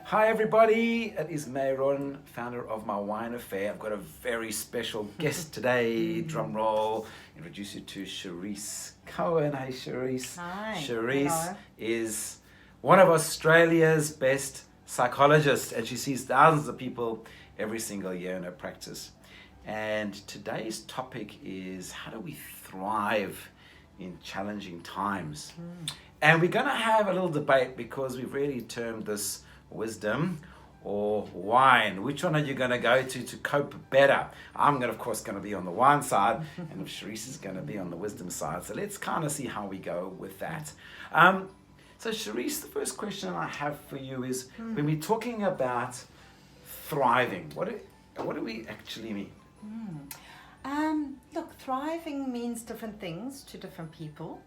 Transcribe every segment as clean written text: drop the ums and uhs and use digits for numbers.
Hi everybody, it is Meiron, founder of My Wine Affair. I've got a very special guest today, drum roll, introduce you to Sherisse Cohen. Hey Sherisse. Hi. Sherisse Hello. is one of Australia's best psychologists, and she sees thousands of people every single year in her practice. And today's topic is, how do we thrive in challenging times? And we're going to have a little debate because we've really termed this wisdom or wine. Which one are you going to go to cope better? I'm of course going to be on the wine side, and Sherisse is going to be on the wisdom side. So let's kind of see how we go with that. So Sherisse, the first question I have for you is, when we're talking about thriving, what do we actually mean? Look, thriving means different things to different people.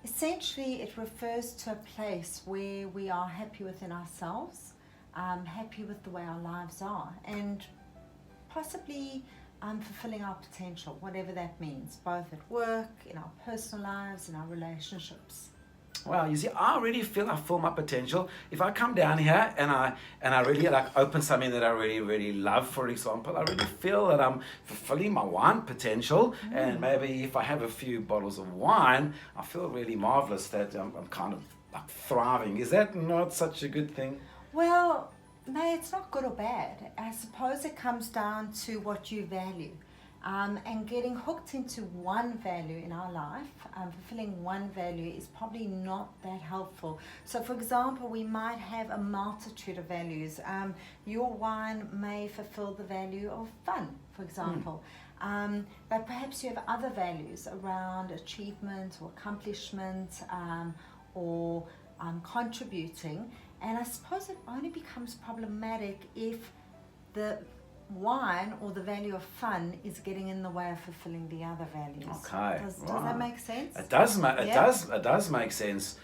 Essentially, it refers to a place where we are happy within ourselves, happy with the way our lives are, and possibly fulfilling our potential, whatever that means, both at work, in our personal lives, in our relationships. Well, you see, I already feel I fill my potential. If I come down here and I really open something that I really love, for example, I really feel that I'm fulfilling my wine potential. And maybe if I have a few bottles of wine, I feel really marvelous that I'm kind of thriving. Is that not such a good thing? Well, no, it's not good or bad. I suppose it comes down to what you value. And getting hooked into one value in our life, fulfilling one value is probably not that helpful. So for example, we might have a multitude of values. Your wine may fulfill the value of fun, for example. But perhaps you have other values around achievement or accomplishment or contributing. And I suppose it only becomes problematic if the wine or the value of fun is getting in the way of fulfilling the other values. Okay. Does that make sense? It does. It does make sense.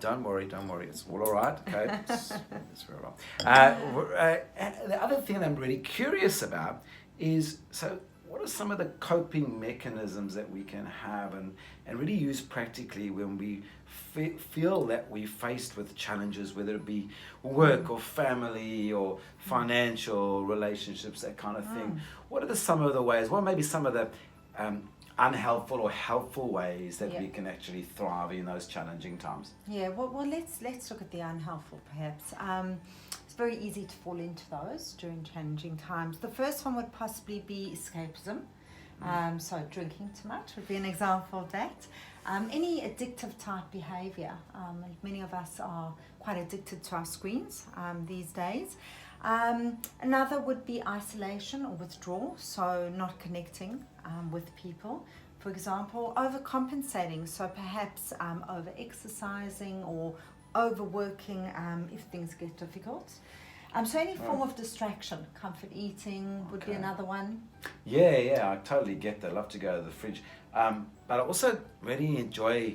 Don't worry. It's all right. Okay. It's very well. The other thing I'm really curious about is, so what are some of the coping mechanisms that we can have and really use practically when we feel that we're faced with challenges, whether it be work or family or financial relationships, that kind of thing? What are some of the ways, well, maybe some of the unhelpful or helpful ways that we can actually thrive in those challenging times? Yeah, well let's look at the unhelpful perhaps. It's very easy to fall into those during challenging times. The first one would possibly be escapism. So drinking too much would be an example of that. Any addictive type behavior. Many of us are quite addicted to our screens these days. Another would be isolation or withdrawal, so not connecting with people. For example, overcompensating, so perhaps over-exercising or overworking if things get difficult. So any form of distraction, comfort eating would be another one. Yeah, I totally get that. I love to go to the fridge. But I also really enjoy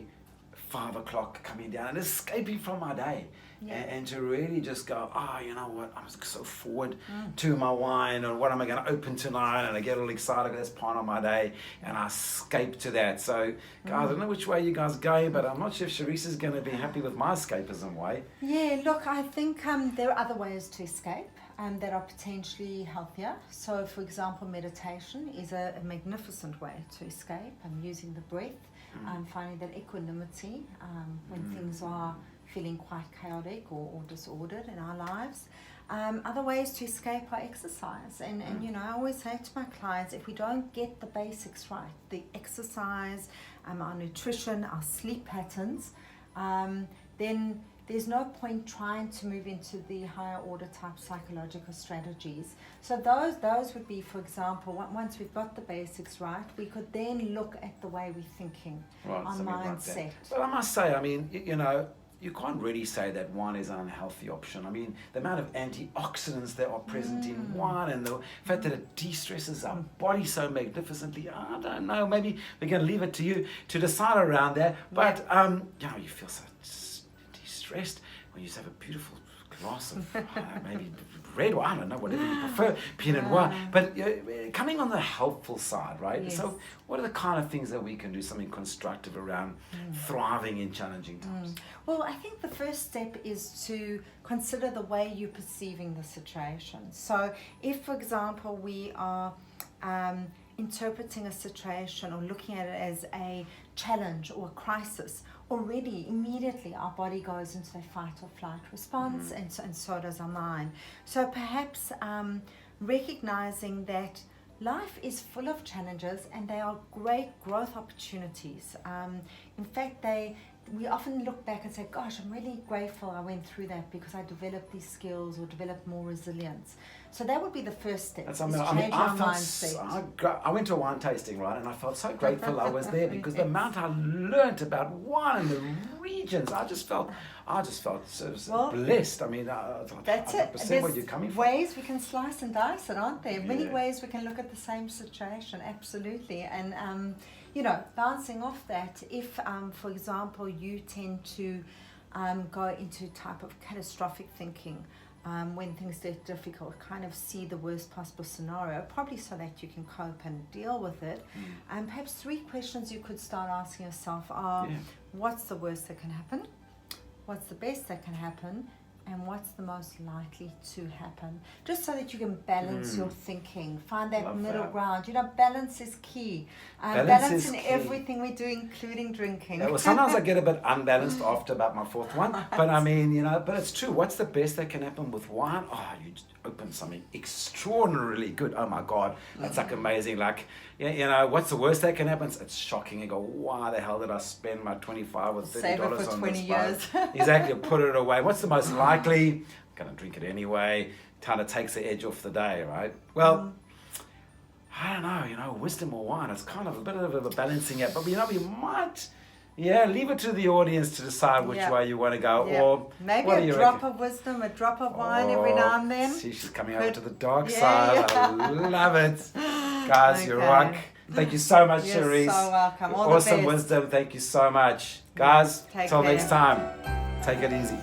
5 o'clock coming down and escaping from my day. And to really just go, you know what, I'm so forward to my wine, or what am I going to open tonight, and I get all excited because that's part of my day, and I escape to that. So guys, I don't know which way you guys are going, but I'm not sure if Sherisse is going to be happy with my escapism way. Yeah, look, I think there are other ways to escape that are potentially healthier. So for example, meditation is a magnificent way to escape. Using the breath, finding that equanimity when things are feeling quite chaotic or disordered in our lives. Other ways to escape are exercise. And I always say to my clients, if we don't get the basics right, the exercise, our nutrition, our sleep patterns, then there's no point trying to move into the higher order type psychological strategies. So those would be, for example, once we've got the basics right, we could then look at the way we're thinking, our mindset. But I must say, you can't really say that wine is an unhealthy option. The amount of antioxidants that are present in wine, and the fact that it de-stresses our body so magnificently, I don't know, maybe we're going to leave it to you to decide around that. But, you feel so de-stressed when you just have a beautiful glass of maybe red wine, I don't know, whatever you prefer, Pinot Noir. But coming on the helpful side, right? Yes. So what are the kind of things that we can do, something constructive around thriving in challenging times? Well, I think the first step is to consider the way you're perceiving the situation. So if, for example, we are interpreting a situation or looking at it as a challenge or a crisis, already immediately our body goes into a fight or flight response, and so does our mind. So perhaps recognizing that life is full of challenges and they are great growth opportunities. In fact, we often look back and say, gosh, I'm really grateful I went through that because I developed these skills or developed more resilience. So that would be the first step. I went to a wine tasting, right, and I felt so grateful I was there because the amount I learnt about wine and the regions, I just felt so blessed. I mean, that's it. There's where you're coming from. Ways we can slice and dice it, aren't there? Many Yeah. ways we can look at the same situation, absolutely. And bouncing off that, if, for example, you tend to go into a type of catastrophic thinking, when things get difficult, kind of see the worst possible scenario, probably so that you can cope and deal with it. Perhaps 3 questions you could start asking yourself are, what's the worst that can happen? What's the best that can happen? And what's the most likely to happen? Just so that you can balance your thinking, find that middle ground. Balance is key. Balance in key. Everything we do, including drinking. Well, sometimes I get a bit unbalanced after about my 4th one, but I mean, but it's true. What's the best that can happen with wine? Oh, you just open something extraordinarily good. Oh my God, that's like amazing. Like, what's the worst that can happen? It's shocking. You go, why the hell did I spend my $25 or $30 Save it for on 20 this years. Exactly, put it away. What's the most likely? I'm gonna drink it anyway. Kind of takes the edge off the day, right? Well, I don't know, wisdom or wine, it's kind of a bit of a balancing act, but we might, leave it to the audience to decide which way you want to go, or maybe what a drop of wisdom, a drop of wine every now and then. See, she's coming over to the dark side. I love it. Guys, you rock. Thank you so much, Sherisse. You're so welcome. All awesome the best. wisdom. Thank you so much. Guys, till care. next time. Take it easy.